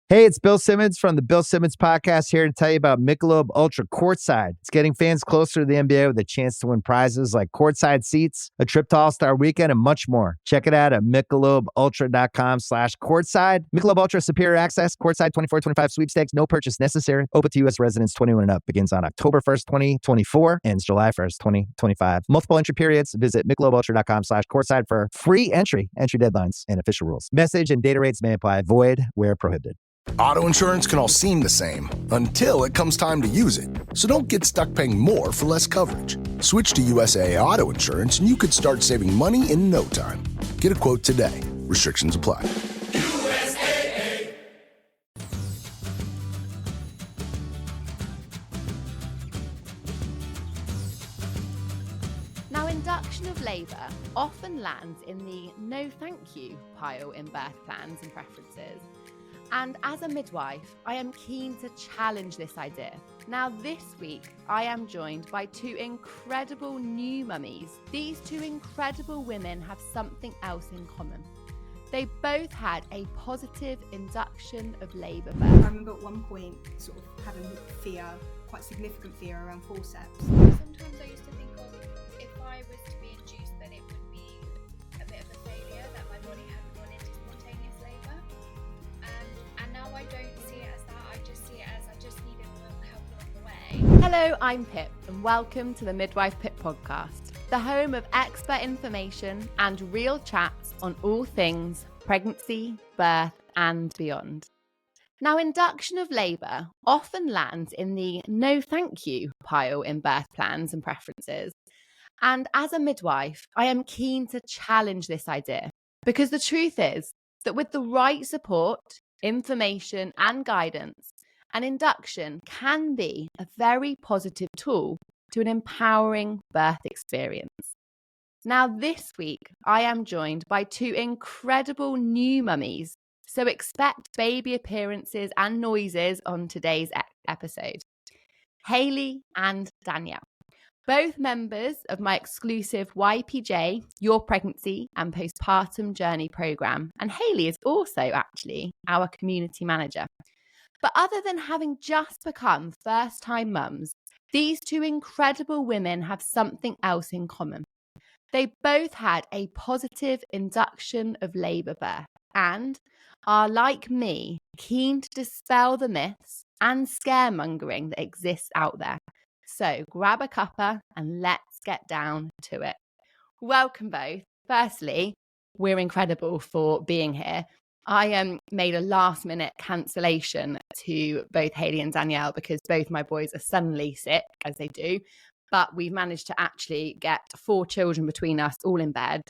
Hey, it's Bill Simmons from the Bill Simmons Podcast here to tell you about Michelob Ultra Courtside. It's getting fans closer to the NBA with a chance to win prizes like courtside seats, a trip to All-Star Weekend, and much more. Check it out at MichelobUltra.com/courtside. Michelob Ultra Superior Access, Courtside 24-25 sweepstakes, no purchase necessary. Open to U.S. residents 21 and up. Begins on October 1st, 2024, ends July 1st, 2025. Multiple entry periods. Visit MichelobUltra.com/courtside for free entry deadlines, and official rules. Message and data rates may apply. Void where prohibited. Auto insurance can all seem the same until it comes time to use it. So don't get stuck paying more for less coverage. Switch to USAA Auto Insurance and you could start saving money in no time. Get a quote today. Restrictions apply. USAA. Now, induction of labour often lands in the no thank you pile in birth plans and preferences. And as a midwife, I am keen to challenge this idea. Now, this week, I am joined by two incredible new mummies. These two incredible women have something else in common. They both had a positive induction of labour birth. I remember at one point sort of having fear, quite significant fear around forceps. Sometimes I used to think, if I was to be induced, then it would be a bit of a failure that my body hadn't gone into spontaneous labour. And now I don't see it as that. I just see it as I just needed a little help along the way. Hello, I'm Pip, and welcome to the Midwife Pip podcast, the home of expert information and real chats on all things pregnancy, birth, and beyond. Now, induction of labour often lands in the no thank you pile in birth plans and preferences. And as a midwife, I am keen to challenge this idea because the truth is that with the right support, information, and guidance, an induction can be a very positive tool to an empowering birth experience. Now, this week, I am joined by two incredible new mummies, so expect baby appearances and noises on today's episode. Hayley and Danielle, both members of my exclusive YPJ, Your Pregnancy and Postpartum Journey program. And Hayley is also actually our community manager. But other than having just become first-time mums, these two incredible women have something else in common. They both had a positive induction of labour birth and are, like me, keen to dispel the myths and scaremongering that exists out there. So grab a cuppa and let's get down to it. Welcome both. Firstly, we're incredible for being here. I made a last minute cancellation to both Hayley and Danielle because both my boys are suddenly sick, as they do. But we've managed to actually get 4 children between us, all in bed,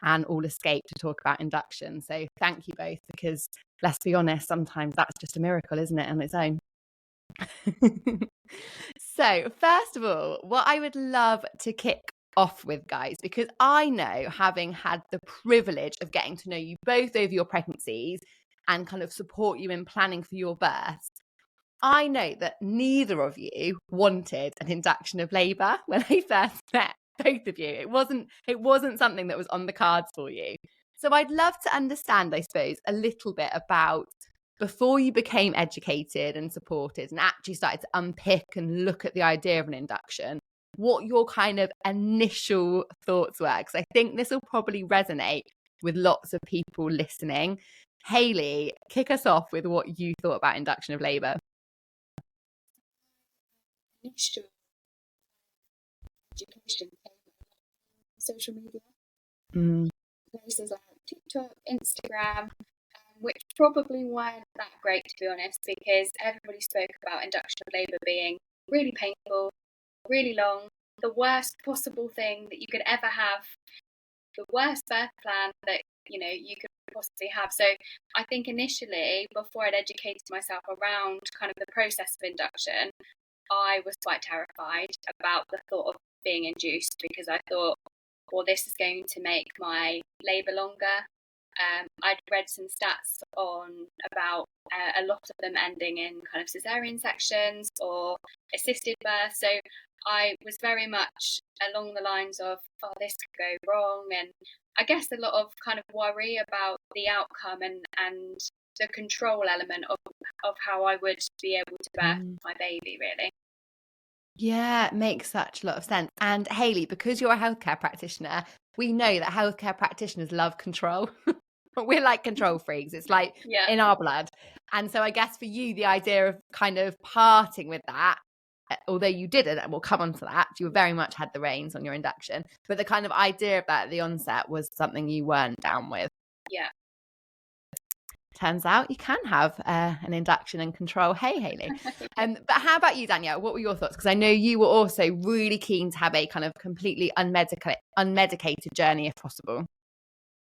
and all escape to talk about induction. So thank you both, because let's be honest, sometimes that's just a miracle, isn't it, on its own? So first of all, what I would love to kick off with, guys, because I know, having had the privilege of getting to know you both over your pregnancies and kind of support you in planning for your births, I know that neither of you wanted an induction of labour when I first met both of you. It wasn't something that was on the cards for you. So I'd love to understand, I suppose, a little bit about before you became educated and supported and actually started to unpick and look at the idea of an induction, what your kind of initial thoughts were, because I think this will probably resonate with lots of people listening. Hayley, kick us off with what you thought about induction of labour. Initial education social media, places like TikTok, Instagram, which probably weren't that great, to be honest, because everybody spoke about induction of labour being really painful, really long, the worst possible thing that you could ever have, the worst birth plan that you could possibly have. So I think initially, before I'd educated myself around kind of the process of induction, I was quite terrified about the thought of being induced, because I thought, well, this is going to make my labour longer. I'd read some stats about a lot of them ending in kind of cesarean sections or assisted birth. So I was very much along the lines of, oh, this could go wrong. And I guess a lot of kind of worry about the outcome and the control element of of how I would be able to birth my baby, really. Yeah, it makes such a lot of sense. And Hayley, because you're a healthcare practitioner, we know that healthcare practitioners love control. We're like control freaks. It's like in our blood. And so I guess for you, the idea of kind of parting with that, although you didn't, and we'll come on to that, you very much had the reins on your induction, but the kind of idea of that at the onset was something you weren't down with. Yeah. Turns out you can have an induction and control. Hey, Hayley. But how about you, Danielle? What were your thoughts? Because I know you were also really keen to have a kind of completely unmedicated journey if possible.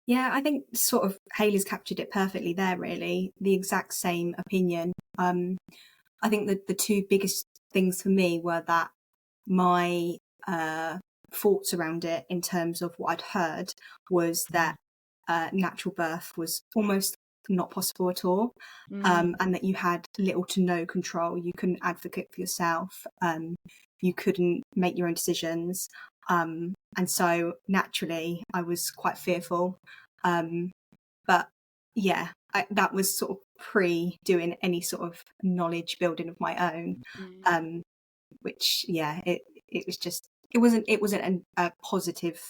Yeah, I think sort of Hayley's captured it perfectly there, really. The exact same opinion. I think that the two biggest things for me were that my thoughts around it in terms of what I'd heard was that natural birth was almost not possible at all, and that you had little to no control. You couldn't advocate for yourself. You couldn't make your own decisions. And so naturally I was quite fearful. But yeah, that was sort of pre doing any sort of knowledge building of my own. Which, yeah, it was just, it wasn't a positive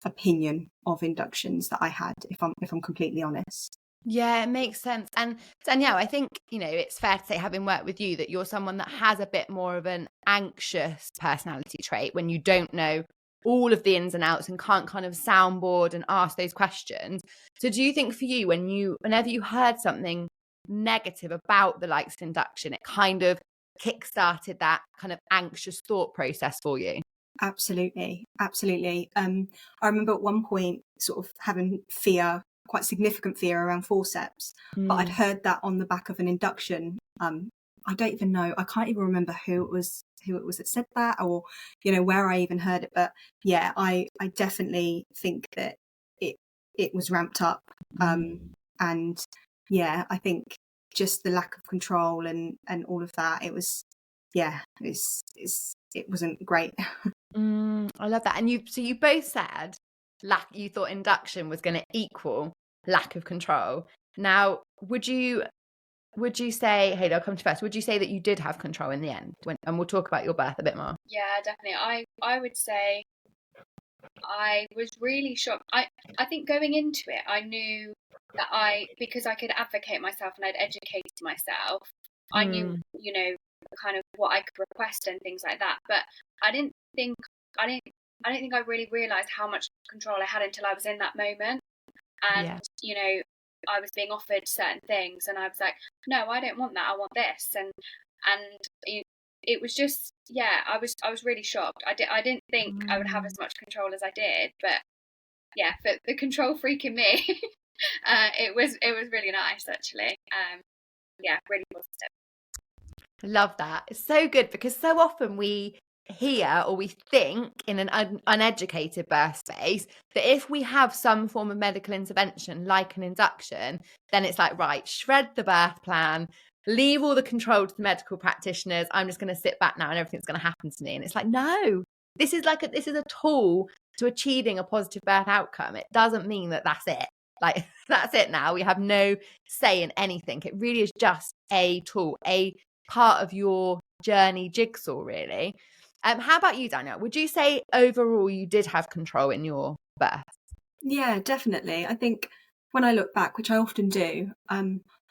opinion of inductions that I had, if I'm completely honest. Yeah, it makes sense. And Danielle, I think, it's fair to say, having worked with you, that you're someone that has a bit more of an anxious personality trait when you don't know all of the ins and outs and can't kind of soundboard and ask those questions. So do you think for you, whenever you heard something negative about the likes of induction, it kind of kick-started that kind of anxious thought process for you? Absolutely. I remember at one point sort of having quite significant fear around forceps, but I'd heard that on the back of an induction. I don't even know, I can't even remember who it was that said that, or where I even heard it, but yeah, I definitely think that it was ramped up, and yeah, I think just the lack of control and all of that, it wasn't great. I love that. And you both said you thought induction was going to equal lack of control. Now, would you say, Hayley, I'll come to you first, would you say that you did have control in the end? And we'll talk about your birth a bit more. Yeah, definitely. I would say I was really shocked. I think going into it, I knew that because I could advocate myself and I'd educated myself, I knew, kind of what I could request and things like that. But I don't think I really realised how much control I had until I was in that moment. And, I was being offered certain things and I was like, no, I don't want that. I want this. And it was just, I was really shocked. I didn't think I would have as much control as I did, but yeah, for the control freak in me, it was really nice, actually. Really positive. I love that. It's so good, because so often we hear or we think in an uneducated birth space that if we have some form of medical intervention like an induction, then it's like, right, shred the birth plan, leave all the control to the medical practitioners. I'm just going to sit back now and everything's going to happen to me. And it's like, no, this is a tool to achieving a positive birth outcome. It doesn't mean that that's it. Like, that's it now. We have no say in anything. It really is just a tool, a part of your journey jigsaw, really. How about you, Danielle? Would you say overall you did have control in your birth? Yeah, definitely. I think when I look back, which I often do,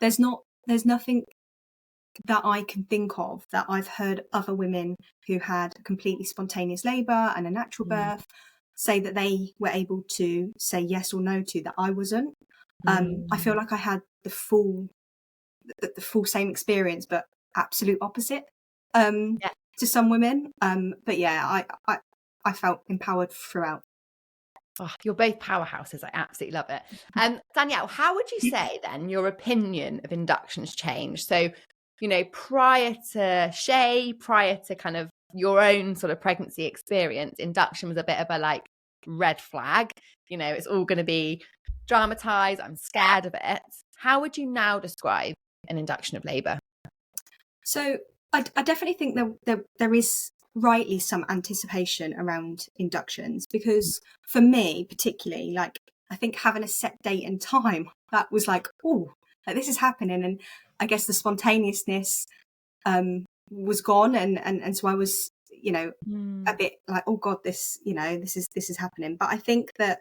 there's nothing that I can think of that I've heard other women who had completely spontaneous labour and a natural birth say that they were able to say yes or no to, that I wasn't. I feel like I had the full same experience, but absolute opposite to some women. But yeah, I felt empowered throughout. Oh, you're both powerhouses. I absolutely love it. Danielle, how would you say then your opinion of inductions changed? So, prior to Shay, prior to kind of your own sort of pregnancy experience, induction was a bit of a like red flag. It's all going to be dramatized. I'm scared of it. How would you now describe an induction of labour? So I definitely think there is rightly some anticipation around inductions, because for me particularly, like, I think having a set date and time, that was like, oh, like this is happening. And I guess the spontaneousness was gone, and so I was, you know, a bit like, oh God, this, you know, this is happening. But I think that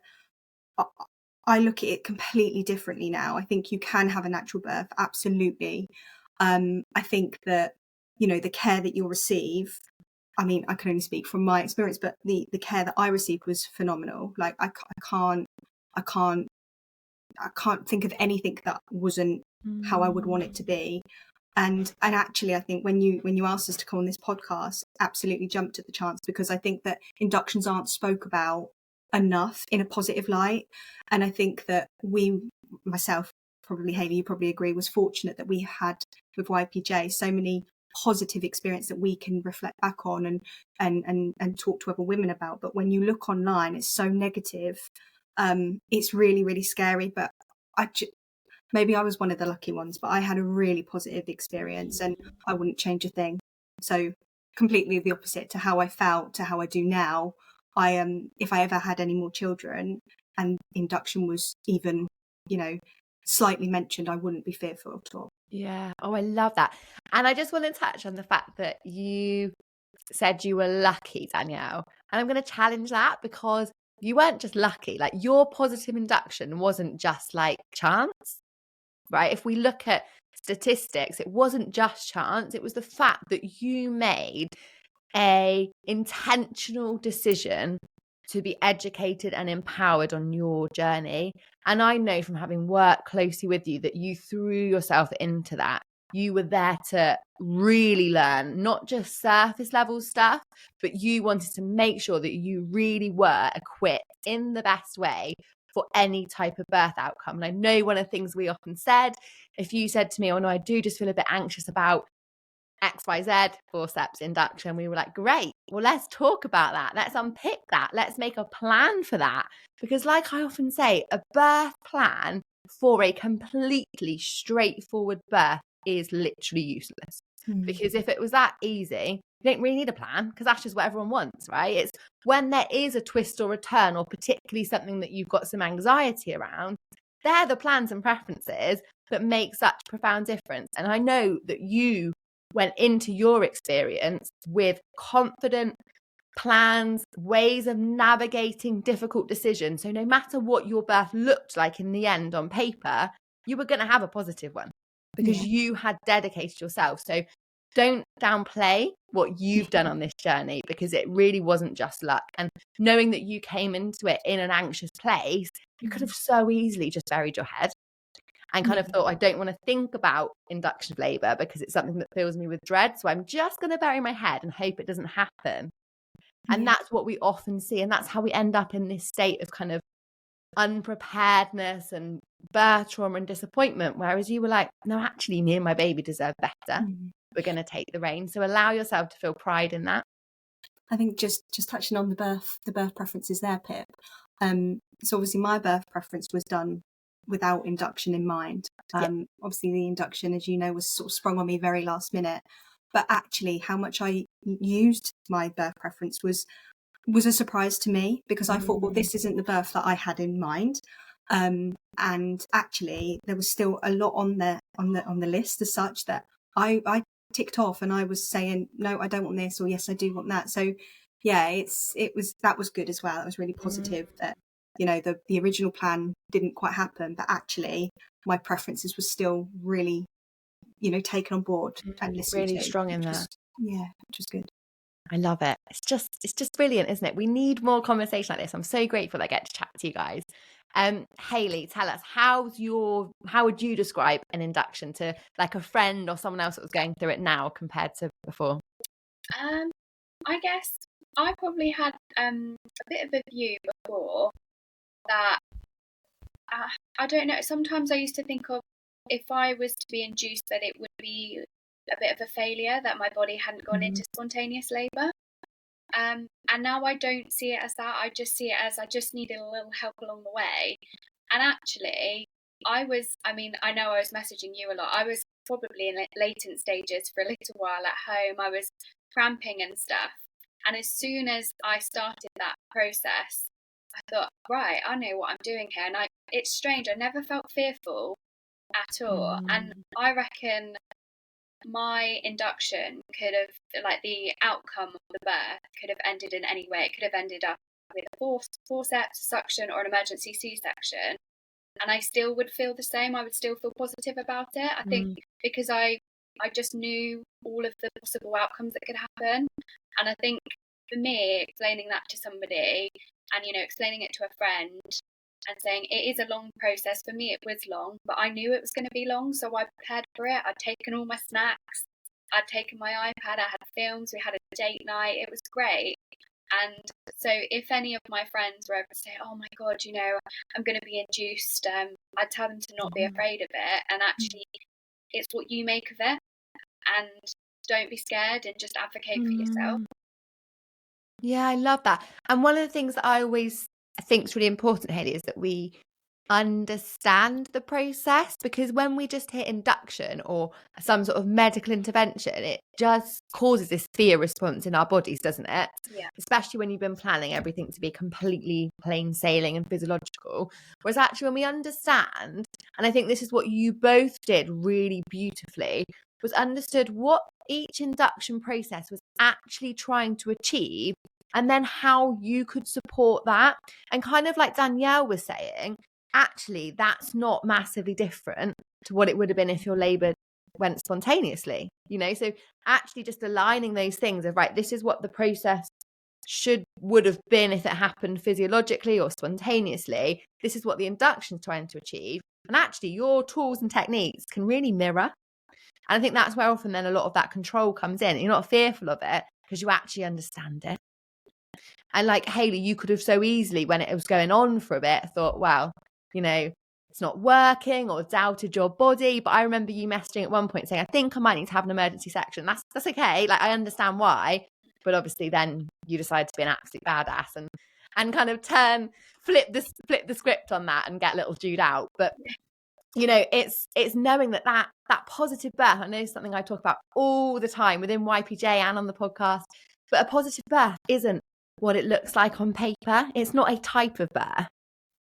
I look at it completely differently now. I think you can have a natural birth, absolutely. I think that, you know, the care that you'll receive, I mean, I can only speak from my experience, but the care that I received was phenomenal. Like I can't think of anything that wasn't how I would want it to be. And actually, I think when you asked us to come on this podcast, absolutely jumped at the chance, because I think that inductions aren't spoke about enough in a positive light. And I think that myself, probably Hayley, you probably agree, was fortunate that we had with YPJ so many positive experience that we can reflect back on and talk to other women about. But when you look online, it's so negative. It's really, really scary. But maybe I was one of the lucky ones, but I had a really positive experience and I wouldn't change a thing. So completely the opposite to how I felt, to how I do now. If I ever had any more children and induction was even, you know, slightly mentioned, I wouldn't be fearful at all. Yeah. Oh, I love that. And I just want to touch on the fact that you said you were lucky, Danielle. And I'm going to challenge that, because you weren't just lucky. Like, your positive induction wasn't just like chance, right? If we look at statistics, it wasn't just chance. It was the fact that you made a intentional decision to be educated and empowered on your journey. And I know from having worked closely with you that you threw yourself into that. You were there to really learn, not just surface level stuff, but you wanted to make sure that you really were equipped in the best way for any type of birth outcome. And I know one of the things we often said, if you said to me, oh no, I do just feel a bit anxious about XYZ, forceps, induction, we were like, great, well, let's talk about that. Let's unpick that. Let's make a plan for that. Because like I often say, a birth plan for a completely straightforward birth is literally useless. Because if it was that easy, you don't really need a plan, because that's just what everyone wants, right? It's when there is a twist or a turn, or particularly something that you've got some anxiety around, they're the plans and preferences that make such profound difference. And I know that you went into your experience with confident plans, ways of navigating difficult decisions. So no matter what your birth looked like in the end on paper, you were going to have a positive one, because you had dedicated yourself. So don't downplay what you've done on this journey, because it really wasn't just luck. And knowing that you came into it in an anxious place, you could have so easily just buried your head and kind of thought, I don't want to think about induction of labour because it's something that fills me with dread. So I'm just going to bury my head and hope it doesn't happen. And that's what we often see. And that's how we end up in this state of kind of unpreparedness and birth trauma and disappointment. Whereas you were like, no, actually, me and my baby deserve better. We're going to take the reins. So allow yourself to feel pride in that. I think just touching on the birth preferences there, Pip. So obviously my birth preference was done without induction in mind. Obviously the induction, as you know, was sort of sprung on me very last minute. But actually how much I used my birth preference was a surprise to me, because I thought, well, this isn't the birth that I had in mind. And actually there was still a lot on the list as such that I ticked off, and I was saying, no, I don't want this, or yes, I do want that. So yeah, that was good as well. It was really positive that, you know, the original plan didn't quite happen, but actually my preferences were still really, you know, taken on board and listened really to. strong in that. Which was good. I love it. It's just brilliant, isn't it? We need more conversation like this. I'm so grateful that I get to chat to you guys. Hayley, tell us, how would you describe an induction to like a friend or someone else that was going through it now compared to before? I guess I probably had a bit of a view before that I don't know. Sometimes I used to think of, if I was to be induced, that it would be a bit of a failure that my body hadn't gone into spontaneous labour. And now I don't see it as that. I just see it as I just needed a little help along the way. And actually, I know I was messaging you a lot. I was probably in latent stages for a little while at home. I was cramping and stuff. And as soon as I started that process, I thought, right, I know what I'm doing here. And it's strange. I never felt fearful at all. And I reckon my induction could have, like, the outcome of the birth could have ended in any way. It could have ended up with a forceps, suction, or an emergency C-section, and I still would feel the same. I would still feel positive about it. I think because I just knew all of the possible outcomes that could happen. And I think for me, explaining that to somebody and, you know, explaining it to a friend and saying it is a long process. For me, it was long, but I knew it was going to be long. So I prepared for it. I'd taken all my snacks. I'd taken my iPad. I had films. We had a date night. It was great. And so if any of my friends were ever to say, oh my God, you know, I'm going to be induced, I'd tell them to not be afraid of it. And actually, it's what you make of it. And don't be scared and just advocate for yourself. Yeah, I love that. And one of the things that I always think is really important, Hayley, is that we understand the process, because when we just hit induction or some sort of medical intervention, it just causes this fear response in our bodies, doesn't it? Yeah. Especially when you've been planning everything to be completely plain sailing and physiological. Whereas actually when we understand, and I think this is what you both did really beautifully, was understood what each induction process was actually trying to achieve, and then how you could support that. And kind of like Danielle was saying, actually that's not massively different to what it would have been if your labour went spontaneously, you know. So actually just aligning those things of, right, this is what the process would have been if it happened physiologically or spontaneously, this is what the induction is trying to achieve, and actually your tools and techniques can really mirror. And I think that's where often then a lot of that control comes in. You're not fearful of it because you actually understand it. And like Hayley, you could have so easily, when it was going on for a bit, thought, well, you know, it's not working, or doubted your body. But I remember you messaging at one point saying, I think I might need to have an emergency section. That's okay. Like, I understand why. But obviously then you decide to be an absolute badass and kind of flip the script on that and get little Jude out. But you know, it's knowing that positive birth, I know it's something I talk about all the time within YPJ and on the podcast, but a positive birth isn't what it looks like on paper. It's not a type of birth.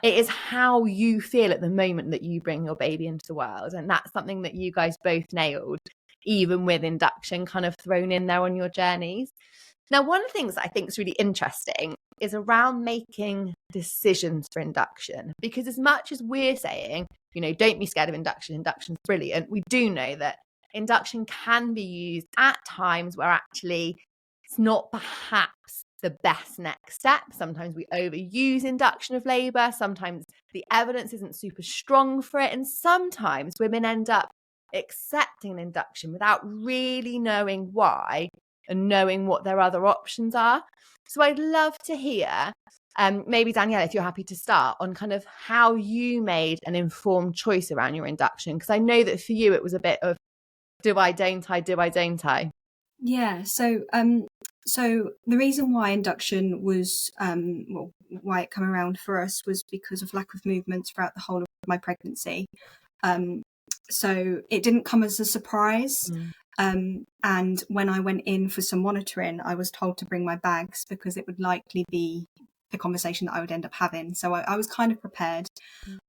It is how you feel at the moment that you bring your baby into the world. And that's something that you guys both nailed, even with induction kind of thrown in there on your journeys. Now, one of the things that I think is really interesting is around making decisions for induction, because as much as we're saying, you know, don't be scared of induction, induction's brilliant, we do know that induction can be used at times where actually it's not perhaps the best next step. Sometimes we overuse induction of labour, sometimes the evidence isn't super strong for it, and sometimes women end up accepting an induction without really knowing why and knowing what their other options are. So I'd love to hear, maybe Danielle, if you're happy to start on kind of how you made an informed choice around your induction, because I know that for you it was a bit of do I, don't I? Yeah, so the reason why induction was why it came around for us was because of lack of movements throughout the whole of my pregnancy. So it didn't come as a surprise. And when I went in for some monitoring, I was told to bring my bags because it would likely be the conversation that I would end up having. So I was kind of prepared.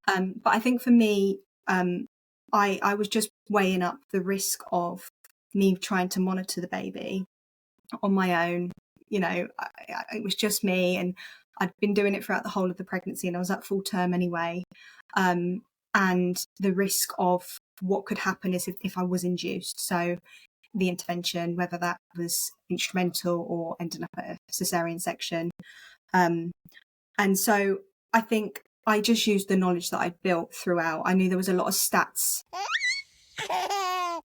But I think for me, I was just weighing up the risk of me trying to monitor the baby on my own. You know, it was just me, and I'd been doing it throughout the whole of the pregnancy, and I was at full term anyway. And the risk of what could happen is if I was induced. So the intervention, whether that was instrumental or ending up at a cesarean section. And so I think I just used the knowledge that I'd built throughout. I knew there was a lot of stats.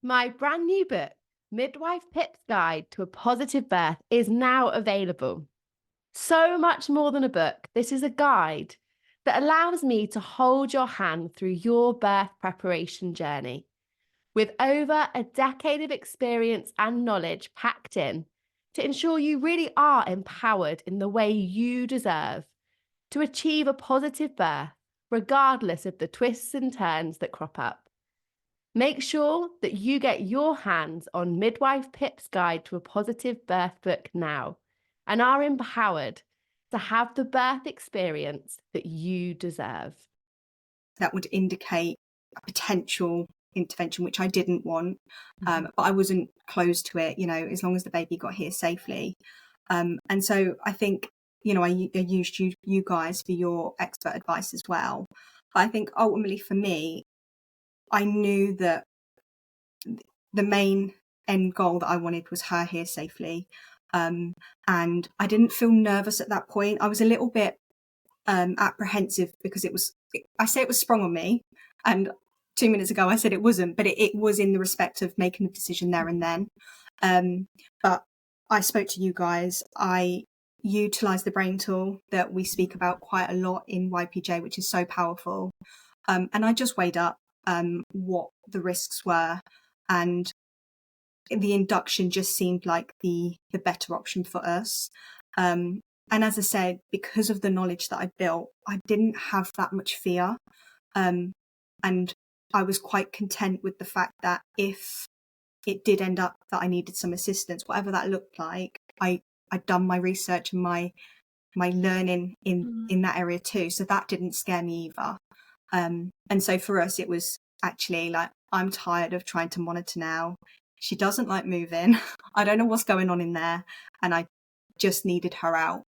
My brand new book, Midwife Pip's Guide to a Positive Birth, is now available. So much more than a book. This is a guide that allows me to hold your hand through your birth preparation journey. With over a decade of experience and knowledge packed in to ensure you really are empowered in the way you deserve to achieve a positive birth, regardless of the twists and turns that crop up. Make sure that you get your hands on Midwife Pip's Guide to a Positive Birth book now and are empowered to have the birth experience that you deserve. That would indicate a potential intervention, which I didn't want, but I wasn't closed to it, as long as the baby got here safely. And so I think, I used you guys for your expert advice as well. But I think ultimately for me, I knew that the main end goal that I wanted was her here safely. And I didn't feel nervous at that point. I was a little bit apprehensive because I say it was sprung on me, and 2 minutes ago I said it wasn't, but it was in the respect of making a decision there and then. But I spoke to you guys. I utilised the brain tool that we speak about quite a lot in YPJ, which is so powerful. And I just weighed up what the risks were, and the induction just seemed like the better option for us. And as I said, because of the knowledge that I built, I didn't have that much fear. And I was quite content with the fact that if it did end up that I needed some assistance, whatever that looked like, I'd done my research and my learning in that area too. So that didn't scare me either. And so for us, it was actually like, I'm tired of trying to monitor now. She doesn't like moving. I don't know what's going on in there. And I just needed her out.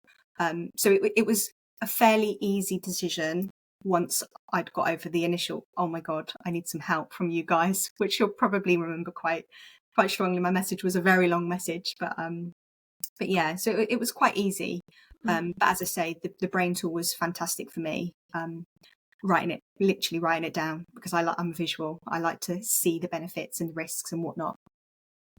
So it was a fairly easy decision once I'd got over the initial, oh my God, I need some help from you guys, which you'll probably remember quite strongly. My message was a very long message, but yeah, so it was quite easy. But as I say, the brain tool was fantastic for me. Literally writing it down, because I'm visual. I like to see the benefits and risks and whatnot.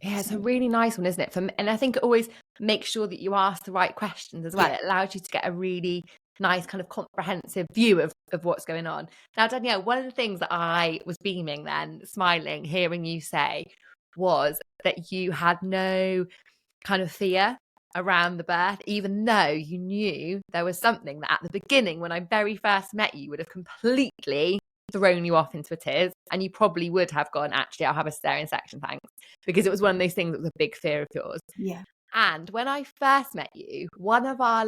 Yeah, it's a really nice one, isn't it? And I think it always makes sure that you ask the right questions as well. Yeah. It allows you to get a really nice kind of comprehensive view of what's going on. Now, Danielle, one of the things that I was beaming then, smiling, hearing you say was that you had no kind of fear around the birth, even though you knew there was something that at the beginning, when I very first met you, would have completely thrown you off into a tears, and you probably would have gone, actually, I'll have a cesarean section, thanks, because it was one of those things that was a big fear of yours. Yeah. And when I first met you, one of our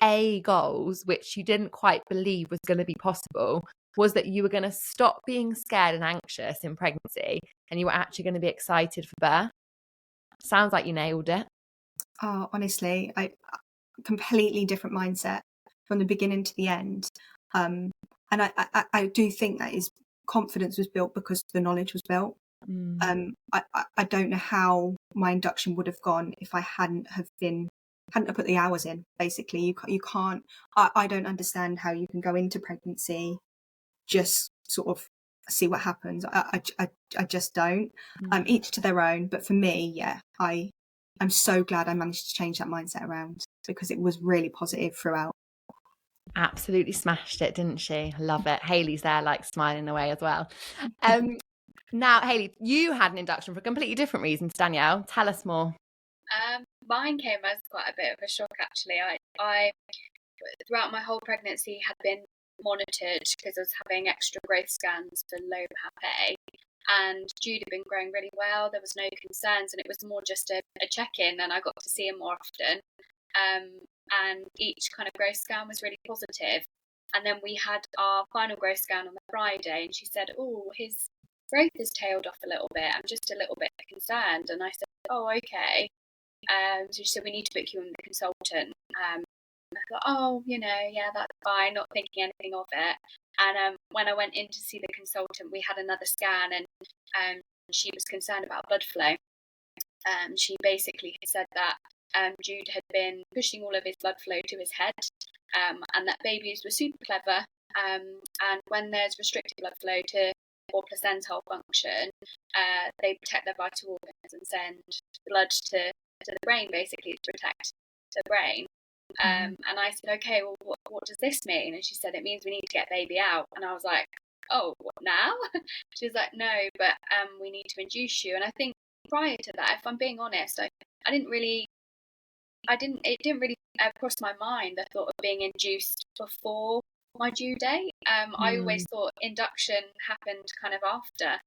A goals, which you didn't quite believe was going to be possible, was that you were going to stop being scared and anxious in pregnancy, and you were actually going to be excited for birth. Sounds like you nailed it. Oh, honestly, I completely different mindset from the beginning to the end. And I do think that is confidence was built because the knowledge was built. I don't know how my induction would have gone if I hadn't put the hours in. Basically, you can't. I don't understand how you can go into pregnancy just sort of see what happens. I just don't. Each to their own. But for me, yeah, I'm so glad I managed to change that mindset around, because it was really positive throughout. Absolutely smashed it, didn't she? Love it. Hayley's there smiling away as well. Now, Hayley, you had an induction for completely different reasons. Danielle, tell us more. Mine came as quite a bit of a shock, actually. I throughout my whole pregnancy had been monitored because I was having extra growth scans for low PAP, and Jude had been growing really well. There was no concerns, and it was more just a check-in, and I got to see him more often. And each kind of growth scan was really positive. And then we had our final growth scan on the Friday, and she said, oh, his growth has tailed off a little bit. I'm just a little bit concerned. And I said, oh, okay. So she said, we need to book you in with the consultant. And I thought, oh, yeah, that's fine, not thinking anything of it. And when I went in to see the consultant, we had another scan, and she was concerned about blood flow. She basically said that Jude had been pushing all of his blood flow to his head, and that babies were super clever. And when there's restricted blood flow or placental function, they protect their vital organs and send blood to the brain, basically, to protect the brain. And I said, okay, well, what does this mean? And she said, it means we need to get baby out. And I was like, oh, what now? She was like, no, but we need to induce you. And I think prior to that, if I'm being honest, it didn't really cross my mind the thought of being induced before my due date. I always thought induction happened kind of after,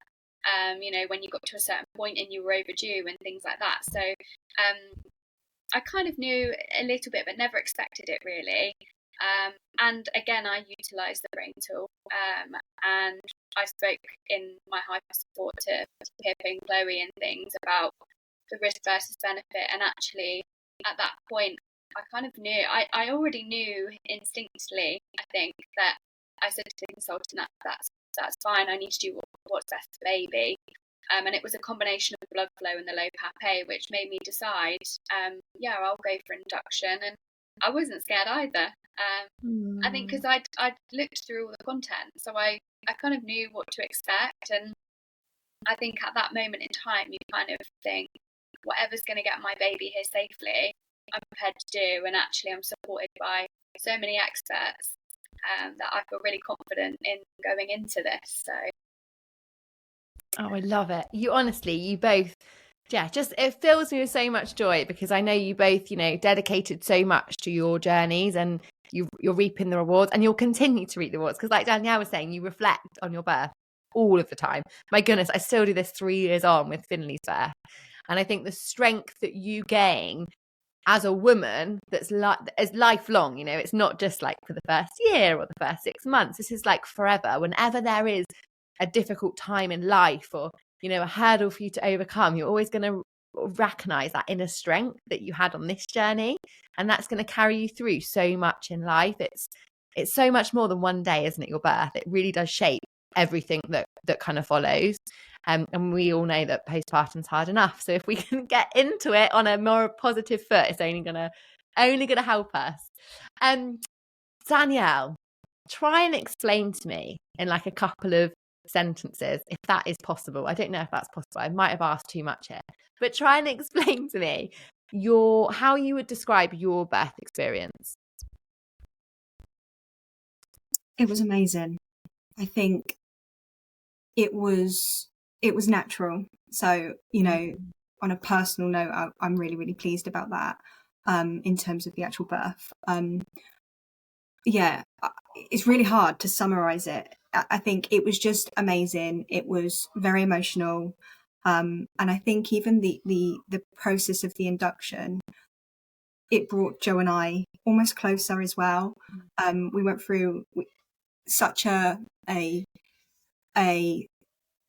when you got to a certain point and you were overdue and things like that. So I kind of knew a little bit, but never expected it really. And again, I utilised the brain tool, and I spoke in my hyper support to Pip and Chloe and things about the risk versus benefit. And actually, at that point, I kind of knew, I already knew instinctively, I think, that I said to the consultant, that's fine, I need to do what's best for baby. And it was a combination of the blood flow and the low PAP, which made me decide, I'll go for induction. And I wasn't scared either. I think because I'd looked through all the content, so I kind of knew what to expect. And I think at that moment in time, you kind of think, whatever's going to get my baby here safely, I'm prepared to do. And actually, I'm supported by so many experts that I feel really confident in going into this. So. Oh, I love it. You both, it fills me with so much joy, because I know you both, dedicated so much to your journeys, and you're reaping the rewards, and you'll continue to reap the rewards. Because like Danielle was saying, you reflect on your birth all of the time. My goodness, I still do this 3 years on with Finley's birth. And I think the strength that you gain as a woman that's is lifelong, it's not just like for the first year or the first 6 months. This is like forever. Whenever there is a difficult time in life, or a hurdle for you to overcome, you're always going to recognize that inner strength that you had on this journey, and that's going to carry you through so much in life. It's so much more than one day, isn't it? Your birth, it really does shape everything that kind of follows. And we all know that postpartum's hard enough, so if we can get into it on a more positive foot, it's only gonna help us. Danielle, try and explain to me in like a couple of sentences, if that is possible. I don't know if that's possible. I might have asked too much here, but try and explain to me how you would describe your birth experience. It was amazing. I think it was natural. So, on a personal note, I'm really, really pleased about that. In terms of the actual birth, it's really hard to summarize it. I think it was just amazing. It was very emotional. And I think even the process of the induction, it brought Joe and I almost closer as well. We went through such a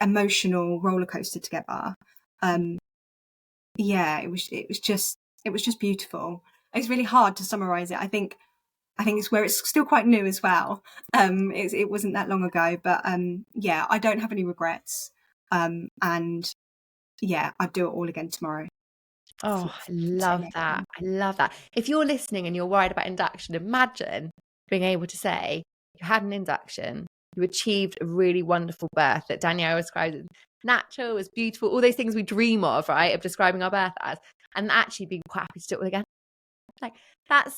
emotional roller coaster together. It was just beautiful. It's really hard to summarize it. I think it's where it's still quite new as well. It wasn't that long ago, but I don't have any regrets. And I'd do it all again tomorrow. Oh, I love that. I love that. If you're listening and you're worried about induction, imagine being able to say you had an induction, you achieved a really wonderful birth that Danielle described as natural, as beautiful, all those things we dream of, right, of describing our birth as, and actually being quite happy to do it all again. Like that.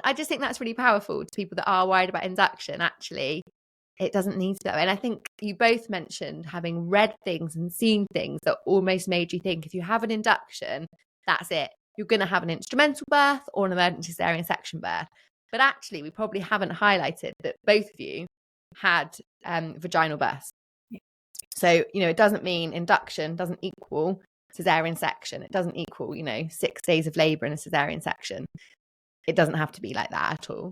I just think that's really powerful to people that are worried about induction. Actually, it doesn't need to be that way. And I think you both mentioned having read things and seen things that almost made you think if you have an induction, that's it. You're going to have an instrumental birth or an emergency cesarean section birth. But actually, we probably haven't highlighted that both of you had vaginal births. Yeah. So, it doesn't mean induction doesn't equal cesarean section. It doesn't equal, 6 days of labour in a cesarean section. It doesn't have to be like that at all.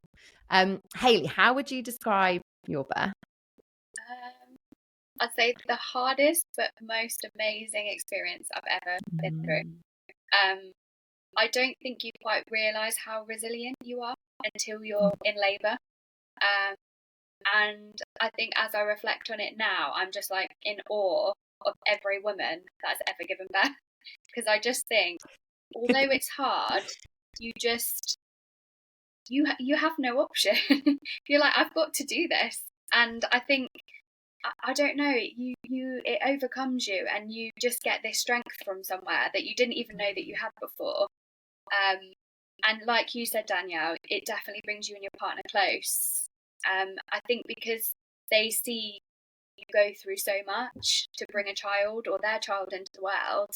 Hayley, how would you describe your birth? I'd say the hardest but most amazing experience I've ever been through. I don't think you quite realise how resilient you are until you're in labour. And I think as I reflect on it now, I'm just like in awe of every woman that's ever given birth. Because I just think, although it's hard, you have no option. You're like, I've got to do this. And I think, I don't know, it overcomes you, and you just get this strength from somewhere that you didn't even know that you had before. And like you said, Danielle, it definitely brings you and your partner close. I think because they see you go through so much to bring a child or their child into the world.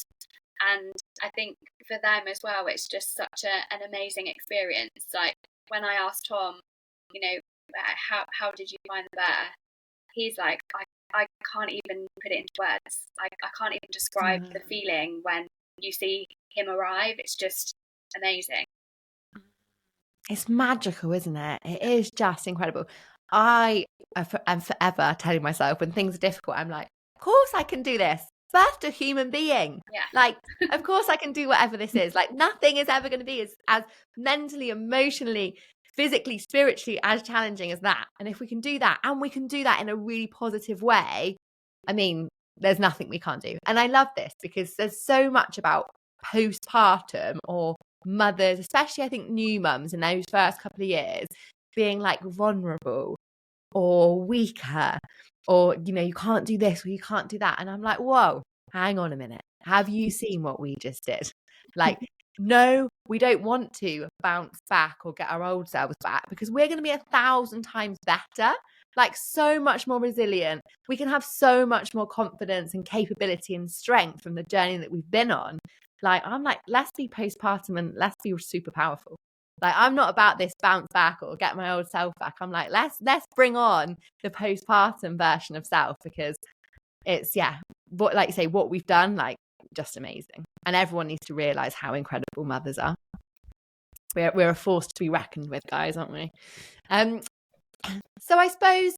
And I think for them as well, it's just such an amazing experience. Like when I asked Tom, how did you find the birth? He's like, I can't even put it into words. I can't even describe the feeling when you see him arrive. It's just amazing. It's magical, isn't it? It is just incredible. I am forever telling myself when things are difficult, I'm like, of course I can do this. First, a human being. Yeah. Like, of course I can do whatever this is. Like, nothing is ever going to be as mentally, emotionally, physically, spiritually as challenging as that. And if we can do that, and we can do that in a really positive way, I mean, there's nothing we can't do. And I love this because there's so much about postpartum or mothers, especially I think new mums in those first couple of years, being like vulnerable or weaker, or, you know, you can't do this or you can't do that. And I'm like, whoa, hang on a minute. Have you seen what we just did? Like, no, we don't want to bounce back or get our old selves back, because we're going to be 1,000 times better, like so much more resilient. We can have so much more confidence and capability and strength from the journey that we've been on. Like, I'm like, let's be postpartum and let's be super powerful. Like, I'm not about this bounce back or get my old self back. I'm like, let's bring on the postpartum version of self, because it's, what, like you say, what we've done, like, just amazing. And everyone needs to realize how incredible mothers are. We're a force to be reckoned with, guys, aren't we? So I suppose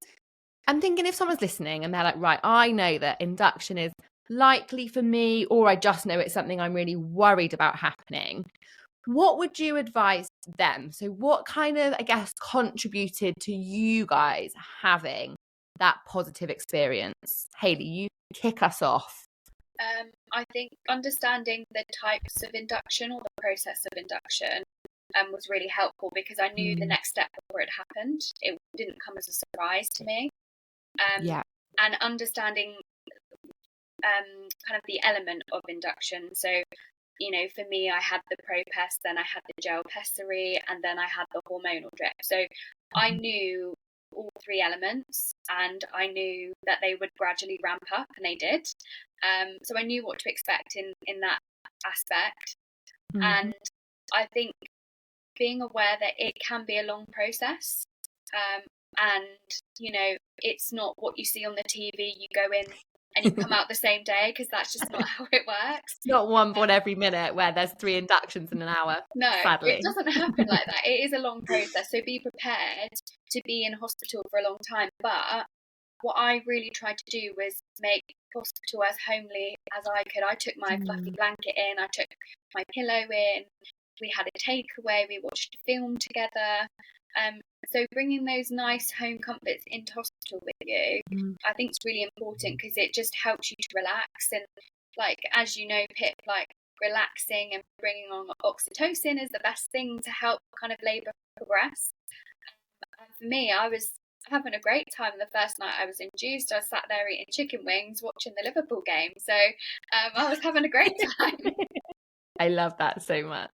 I'm thinking, if someone's listening and they're like, right, I know that induction is likely for me, or I just know it's something I'm really worried about happening, what would you advise them? So what kind of, I guess, contributed to you guys having that positive experience? Hayley, you kick us off. I think understanding the types of induction or the process of induction was really helpful, because I knew the next step before it happened. It didn't come as a surprise to me. And understanding kind of the element of induction. So, you know, for me, I had the ProPest, then I had the gel pessary, and then I had the hormonal drip. So I knew all three elements, and I knew that they would gradually ramp up, and they did. So I knew what to expect in that aspect. And I think being aware that it can be a long process, and, you know, it's not what you see on the TV. You go in and you come out the same day, because that's just not how it works. Not one born every minute where there's 3 inductions in an hour. No, sadly. It doesn't happen like that. It is a long process. So be prepared to be in hospital for a long time. But what I really tried to do was make hospital as homely as I could. I took my fluffy blanket in, I took my pillow in, we had a takeaway, we watched a film together. So bringing those nice home comforts into hospital with you, I think it's really important, because it just helps you to relax. And like, as you know, Pip, like, relaxing and bringing on oxytocin is the best thing to help kind of labour progress. And for me, I was having a great time the first night I was induced. I sat there eating chicken wings, watching the Liverpool game. So I was having a great time. I love that so much.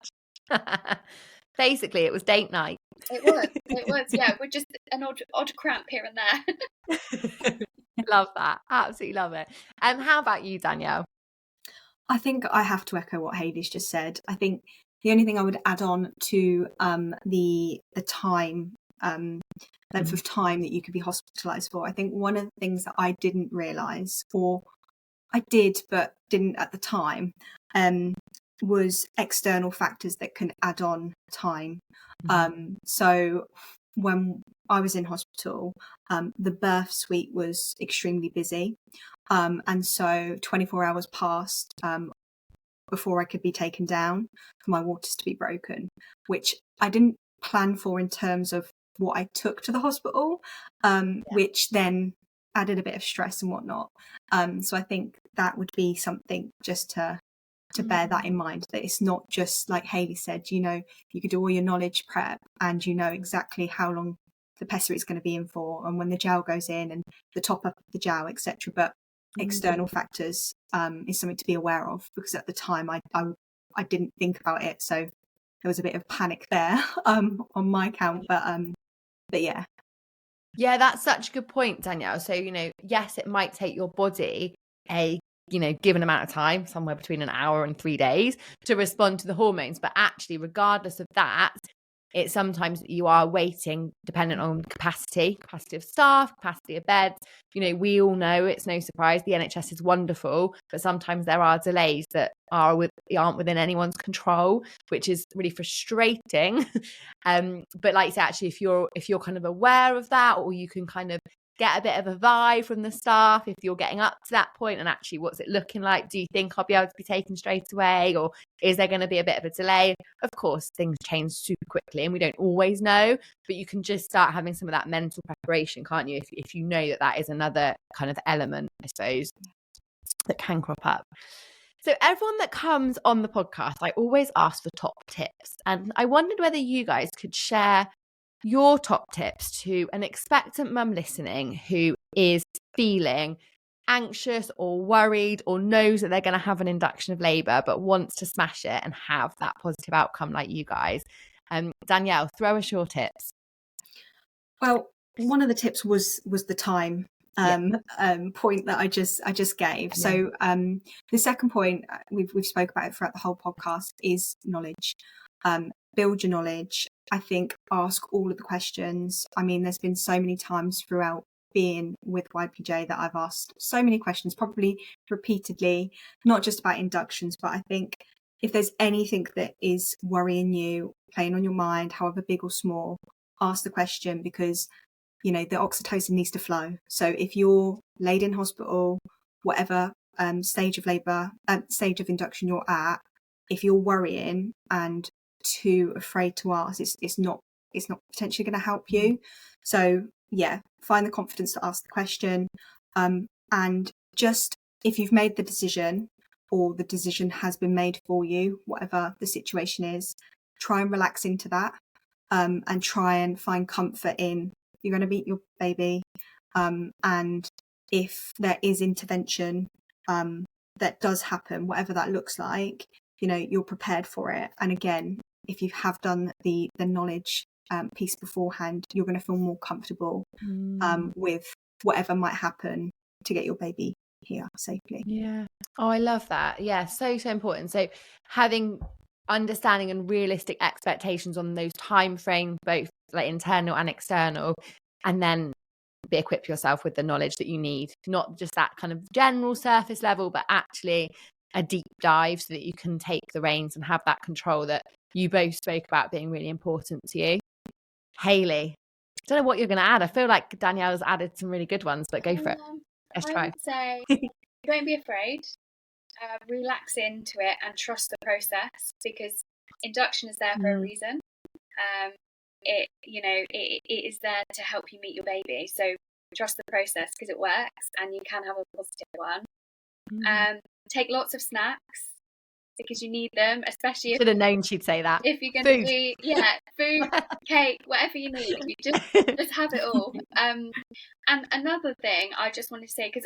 Basically, it was date night. It was, yeah, with just an odd cramp here and there. Love that. Absolutely love it. How about you, Danielle? I think I have to echo what Hayley's just said. I think the only thing I would add on to the time, length of time that you could be hospitalised for, I think one of the things that I didn't realise, or I did but didn't at the time, was external factors that can add on time. So when I was in hospital, the birth suite was extremely busy. And so 24 hours passed before I could be taken down for my waters to be broken, which I didn't plan for in terms of what I took to the hospital, which then added a bit of stress and whatnot. So I think that would be something just to bear that in mind, that it's not just like Hayley said, you know, you could do all your knowledge prep and you know exactly how long the pessary is going to be in for, and when the gel goes in and the top up of the gel, etc. But external factors is something to be aware of, because at the time I didn't think about it, so there was a bit of panic there on my count. But yeah. Yeah, that's such a good point, Danielle. So, you know, yes, it might take your body a, you know, given amount of time, somewhere between an hour and 3 days, to respond to the hormones. But actually, regardless of that, It's sometimes you are waiting dependent on capacity of staff, capacity of beds. We all know, it's no surprise, the NHS is wonderful, but sometimes there are delays that aren't within anyone's control, which is really frustrating. But like you say, actually, if you're kind of aware of that, or you can kind of get a bit of a vibe from the staff if you're getting up to that point, and actually what's it looking like? Do you think I'll be able to be taken straight away, or is there going to be a bit of a delay? Of course, things change super quickly and we don't always know, but you can just start having some of that mental preparation, can't you, if you know that is another kind of element, I suppose, that can crop up. So everyone that comes on the podcast, I always ask for top tips, and I wondered whether you guys could share your top tips to an expectant mum listening who is feeling anxious or worried, or knows that they're going to have an induction of labour but wants to smash it and have that positive outcome like you guys. Danielle, throw us your tips. Well, one of the tips was the time point that I just gave. Yeah. So the second point, we've spoke about it throughout the whole podcast, is knowledge. Build your knowledge. I think ask all of the questions. I mean, there's been so many times throughout being with YPJ that I've asked so many questions, probably repeatedly, not just about inductions, but I think if there's anything that is worrying you, playing on your mind, however big or small, ask the question, because the oxytocin needs to flow. So if you're laid in hospital, whatever stage of induction you're at, if you're worrying and too afraid to ask, it's not potentially going to help you. So yeah, find the confidence to ask the question, and just, if you've made the decision, or the decision has been made for you, whatever the situation is, try and relax into that, and try and find comfort in, you're going to meet your baby, and if there is intervention that does happen, whatever that looks like, you're prepared for it. And again, if you have done the knowledge piece beforehand, you're going to feel more comfortable with whatever might happen to get your baby here safely. Yeah. Oh, I love that. Yeah, so important. So having understanding and realistic expectations on those time frames, both like internal and external, and then equip yourself with the knowledge that you need, not just that kind of general surface level, but actually a deep dive, so that you can take the reins and have that control that you both spoke about being really important to you. Hayley, I don't know what you're going to add. I feel like Danielle's added some really good ones, but go for it. Let's try. I would say don't be afraid. Relax into it and trust the process, because induction is there for a reason. It is there to help you meet your baby. So trust the process, because it works and you can have a positive one. Take lots of snacks, because you need them, especially if... Should have known she'd say that. If you're going to be... Yeah, food, cake, whatever you need. You just have it all. And another thing I just wanted to say, because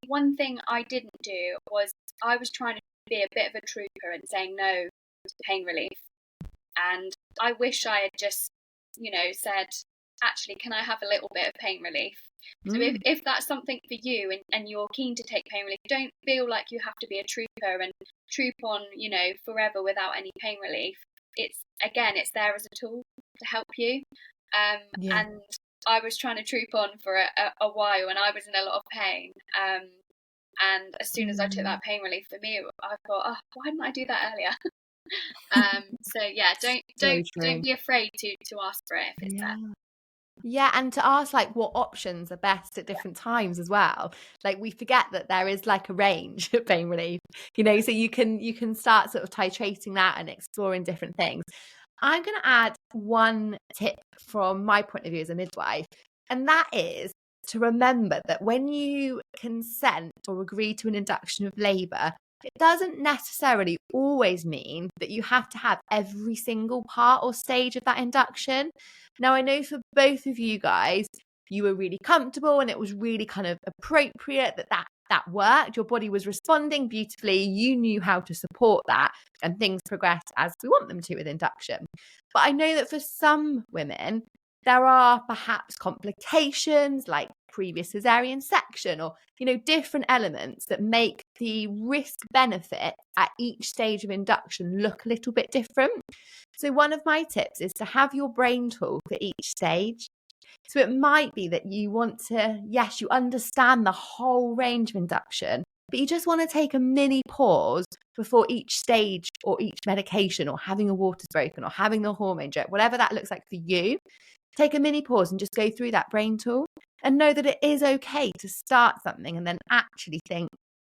one thing I didn't do was, I was trying to be a bit of a trooper and saying no to pain relief. And I wish I had just, said, actually, can I have a little bit of pain relief? So if that's something for you, and you're keen to take pain relief, don't feel like you have to be a trooper and troop on, forever without any pain relief. It's there as a tool to help you. And I was trying to troop on for a while, and I was in a lot of pain. And as soon as I took that pain relief, for me, I thought, oh, why didn't I do that earlier? So yeah, don't be afraid to ask for it if it's there. Yeah, and to ask like what options are best at different times as well. Like, we forget that there is like a range of pain relief, so you can start sort of titrating that and exploring different things. I'm going to add one tip from my point of view as a midwife, and that is to remember that when you consent or agree to an induction of labour, it doesn't necessarily always mean that you have to have every single part or stage of that induction. Now, I know for both of you guys, you were really comfortable and it was really kind of appropriate that worked. Your body was responding beautifully. You knew how to support that, and things progressed as we want them to with induction. But I know that for some women, there are perhaps complications like previous cesarean section, or, different elements that make the risk benefit at each stage of induction look a little bit different. So one of my tips is to have your brain tool for each stage. So it might be that you want to, yes, you understand the whole range of induction, but you just want to take a mini pause before each stage or each medication, or having a water broken, or having the hormone drip, whatever that looks like for you. Take a mini pause and just go through that brain tool, and know that it is okay to start something and then actually think,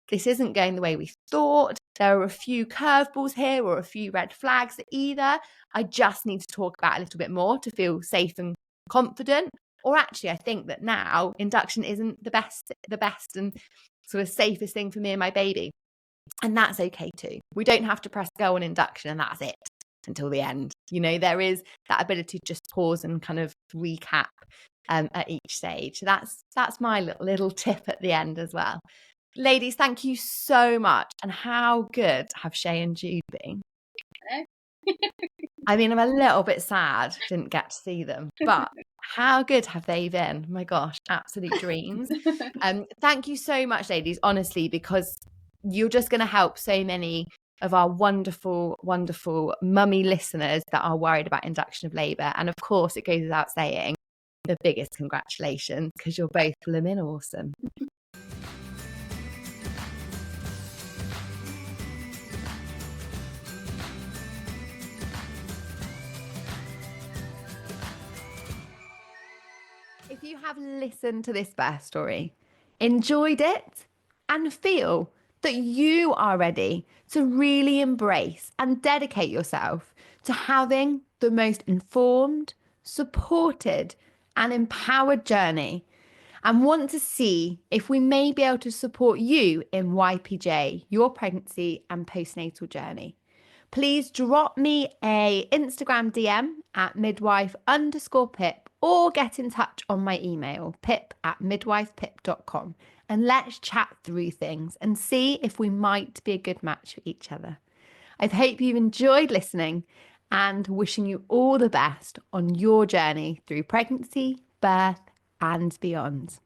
this isn't going the way we thought. There are a few curveballs here, or a few red flags that either I just need to talk about a little bit more to feel safe and confident, or actually I think that now induction isn't the best and sort of safest thing for me and my baby. And that's okay too. We don't have to press go on induction and that's it until the end. There is that ability to just pause and kind of recap at each stage. So that's my little tip at the end as well. Ladies, thank you so much. And how good have Shay and Jude been? I mean, I'm a little bit sad didn't get to see them, but how good have they been? My gosh, absolute dreams. Thank you so much, ladies, honestly, because you're just going to help so many of our wonderful, wonderful mummy listeners that are worried about induction of labour. And of course, it goes without saying, the biggest congratulations, because you're both blooming awesome. If you have listened to this birth story, enjoyed it, and feel that you are ready to really embrace and dedicate yourself to having the most informed, supported, and empowered journey, and want to see if we may be able to support you in YPJ, your pregnancy and postnatal journey, please drop me a Instagram DM at midwife_pip, or get in touch on my email, pip@midwifepip.com, and let's chat through things and see if we might be a good match for each other. I hope you've enjoyed listening, and wishing you all the best on your journey through pregnancy, birth, and beyond.